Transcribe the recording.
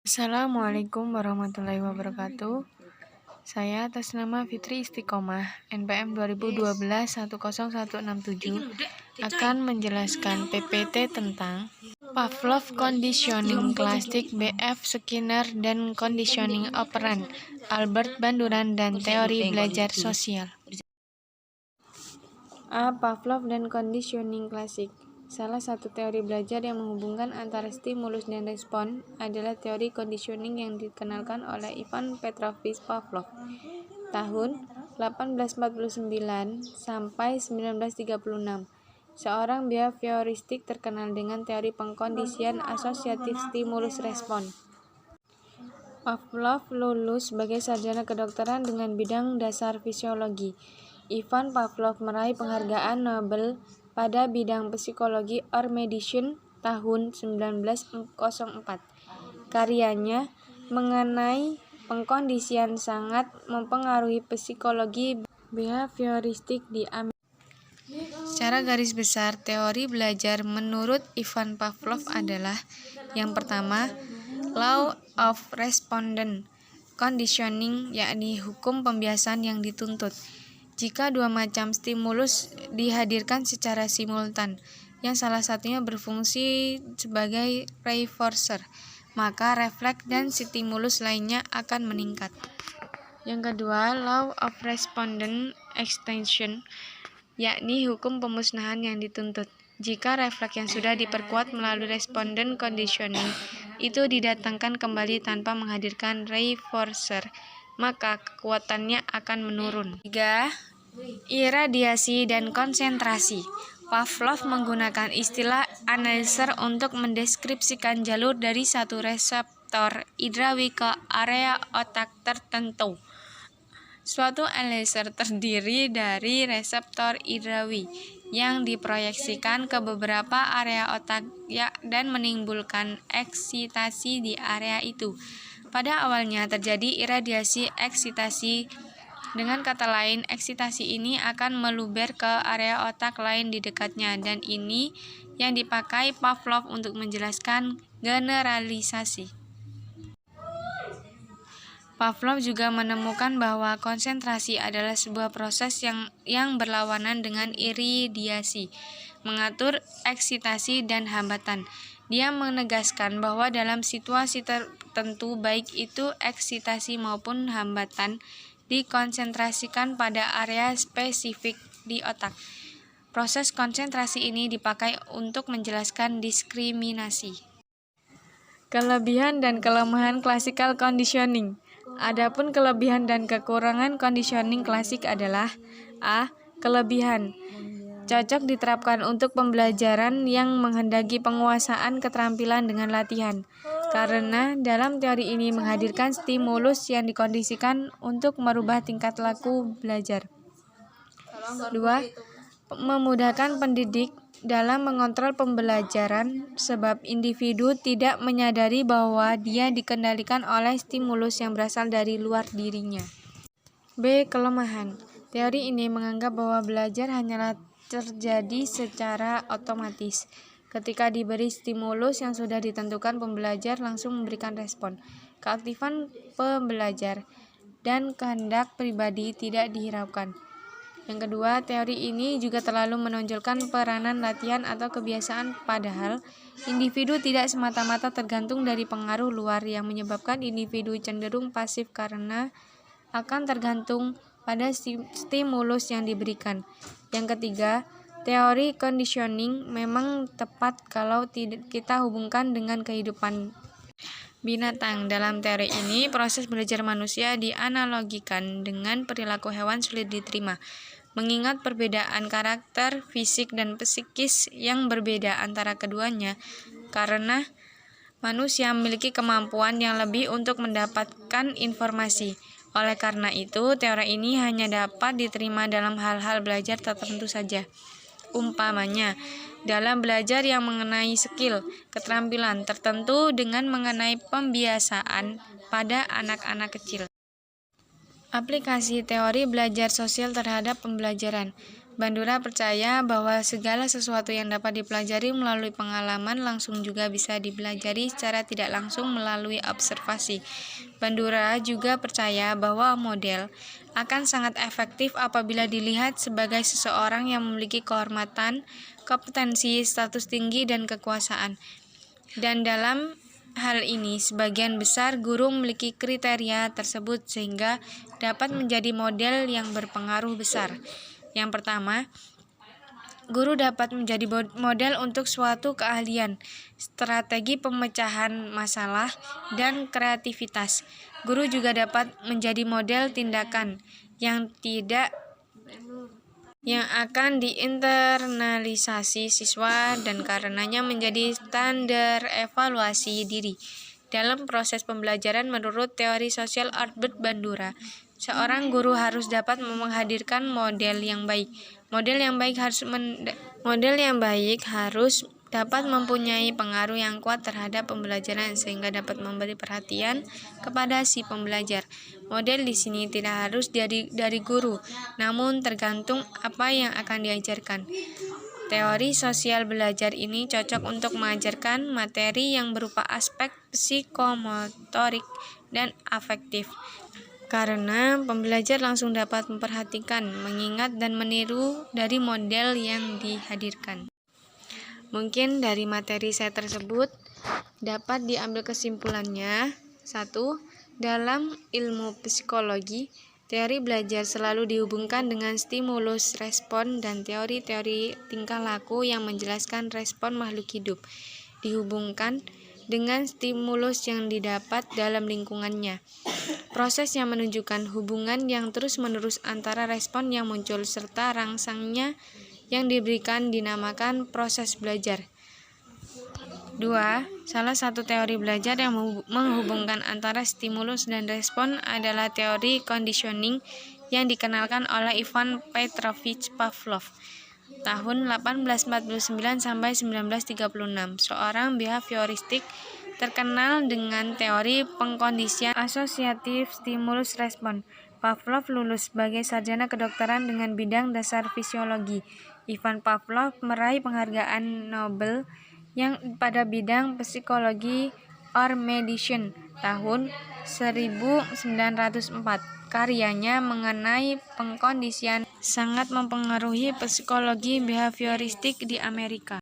Assalamualaikum warahmatullahi wabarakatuh. Saya atas nama Fitri Istiqomah, NPM 2012-10167, akan menjelaskan PPT tentang Pavlov Conditioning Classic, B.F. Skinner, dan Conditioning Operant, Albert Banduran, dan Teori Belajar Sosial. A. Pavlov dan Conditioning Classic. Salah satu teori belajar yang menghubungkan antara stimulus dan respon adalah teori conditioning yang dikenalkan oleh Ivan Petrovich Pavlov tahun 1849 sampai 1936. Seorang behavioristik terkenal dengan teori pengkondisian asosiatif stimulus respon. Pavlov lulus sebagai sarjana kedokteran dengan bidang dasar fisiologi. Ivan Pavlov meraih penghargaan Nobel pada bidang psikologi or medicine tahun 1904. Karyanya mengenai pengkondisian sangat mempengaruhi psikologi behavioristik di Amerika. Secara garis besar, teori belajar menurut Ivan Pavlov adalah: yang pertama, law of respondent conditioning, yakni hukum pembiasan yang dituntut. Jika dua macam stimulus dihadirkan secara simultan, yang salah satunya berfungsi sebagai reinforcer, maka refleks dan stimulus lainnya akan meningkat. Yang kedua, law of respondent extension, yakni hukum pemusnahan yang dituntut. Jika refleks yang sudah diperkuat melalui respondent conditioning itu didatangkan kembali tanpa menghadirkan reinforcer, maka kekuatannya akan menurun. 3. Iradiasi dan konsentrasi. Pavlov menggunakan istilah analyzer untuk mendeskripsikan jalur dari satu reseptor indrawi ke area otak tertentu. Suatu analyzer terdiri dari reseptor indrawi yang diproyeksikan ke beberapa area otak dan menimbulkan eksitasi di area itu. Pada awalnya terjadi iradiasi eksitasi. Dengan kata lain, eksitasi ini akan meluber ke area otak lain di dekatnya, dan ini yang dipakai Pavlov untuk menjelaskan generalisasi. Pavlov juga menemukan bahwa konsentrasi adalah sebuah proses yang berlawanan dengan iradiasi, mengatur eksitasi dan hambatan. Dia menegaskan bahwa dalam situasi tertentu, baik itu eksitasi maupun hambatan, dikonsentrasikan pada area spesifik di otak. Proses konsentrasi ini dipakai untuk menjelaskan diskriminasi. Kelebihan dan kelemahan classical conditioning. Adapun kelebihan dan kekurangan conditioning klasik adalah: A. Kelebihan. Cocok diterapkan untuk pembelajaran yang menghendaki penguasaan keterampilan dengan latihan, karena dalam teori ini menghadirkan stimulus yang dikondisikan untuk merubah tingkat laku belajar. 2. Memudahkan pendidik dalam mengontrol pembelajaran, sebab individu tidak menyadari bahwa dia dikendalikan oleh stimulus yang berasal dari luar dirinya. B. Kelemahan. Teori ini menganggap bahwa belajar hanyalah terjadi secara otomatis. Ketika diberi stimulus yang sudah ditentukan, pembelajar langsung memberikan respon. Keaktifan pembelajar dan kehendak pribadi tidak dihiraukan. Yang kedua, teori ini juga terlalu menonjolkan peranan latihan atau kebiasaan, padahal individu tidak semata-mata tergantung dari pengaruh luar, yang menyebabkan individu cenderung pasif karena akan tergantung pada stimulus yang diberikan. Yang ketiga, teori conditioning memang tepat kalau kita hubungkan dengan kehidupan binatang. Dalam teori ini, proses belajar manusia dianalogikan dengan perilaku hewan sulit diterima, mengingat perbedaan karakter fisik dan psikis yang berbeda antara keduanya, karena manusia memiliki kemampuan yang lebih untuk mendapatkan informasi. Oleh karena itu, teori ini hanya dapat diterima dalam hal-hal belajar tertentu saja. Umpamanya, dalam belajar yang mengenai skill, keterampilan tertentu dengan mengenai pembiasaan pada anak-anak kecil. Aplikasi teori belajar sosial terhadap pembelajaran. Bandura percaya bahwa segala sesuatu yang dapat dipelajari melalui pengalaman langsung juga bisa dipelajari secara tidak langsung melalui observasi. Bandura juga percaya bahwa model akan sangat efektif apabila dilihat sebagai seseorang yang memiliki kehormatan, kompetensi, status tinggi, dan kekuasaan. Dan dalam hal ini, sebagian besar guru memiliki kriteria tersebut sehingga dapat menjadi model yang berpengaruh besar. Yang pertama, guru dapat menjadi model untuk suatu keahlian, strategi pemecahan masalah, dan kreativitas. Guru juga dapat menjadi model tindakan yang akan diinternalisasi siswa dan karenanya menjadi standar evaluasi diri. Dalam proses pembelajaran menurut teori sosial Albert Bandura, seorang guru harus dapat menghadirkan model yang baik. Model yang baik harus dapat mempunyai pengaruh yang kuat terhadap pembelajaran sehingga dapat memberi perhatian kepada si pembelajar. Model di sini tidak harus dari guru, namun tergantung apa yang akan diajarkan. Teori sosial belajar ini cocok untuk mengajarkan materi yang berupa aspek psikomotorik dan afektif. Karena pembelajar langsung dapat memperhatikan, mengingat, dan meniru dari model yang dihadirkan. Mungkin dari materi saya tersebut dapat diambil kesimpulannya. 1. Dalam ilmu psikologi, teori belajar selalu dihubungkan dengan stimulus respon dan teori-teori tingkah laku yang menjelaskan respon makhluk hidup. Dihubungkan dengan stimulus yang didapat dalam lingkungannya. Proses yang menunjukkan hubungan yang terus-menerus antara respon yang muncul serta rangsangnya yang diberikan dinamakan proses belajar. 2. Salah satu teori belajar yang menghubungkan antara stimulus dan respon adalah teori conditioning yang dikenalkan oleh Ivan Petrovich Pavlov tahun 1849 sampai 1936, seorang behavioristik terkenal dengan teori pengkondisian asosiatif stimulus respon. Pavlov lulus sebagai sarjana kedokteran dengan bidang dasar fisiologi. Ivan Pavlov meraih penghargaan Nobel yang pada bidang psikologi or medicine tahun 1904. Karyanya mengenai pengkondisian sangat mempengaruhi psikologi behavioristik di Amerika.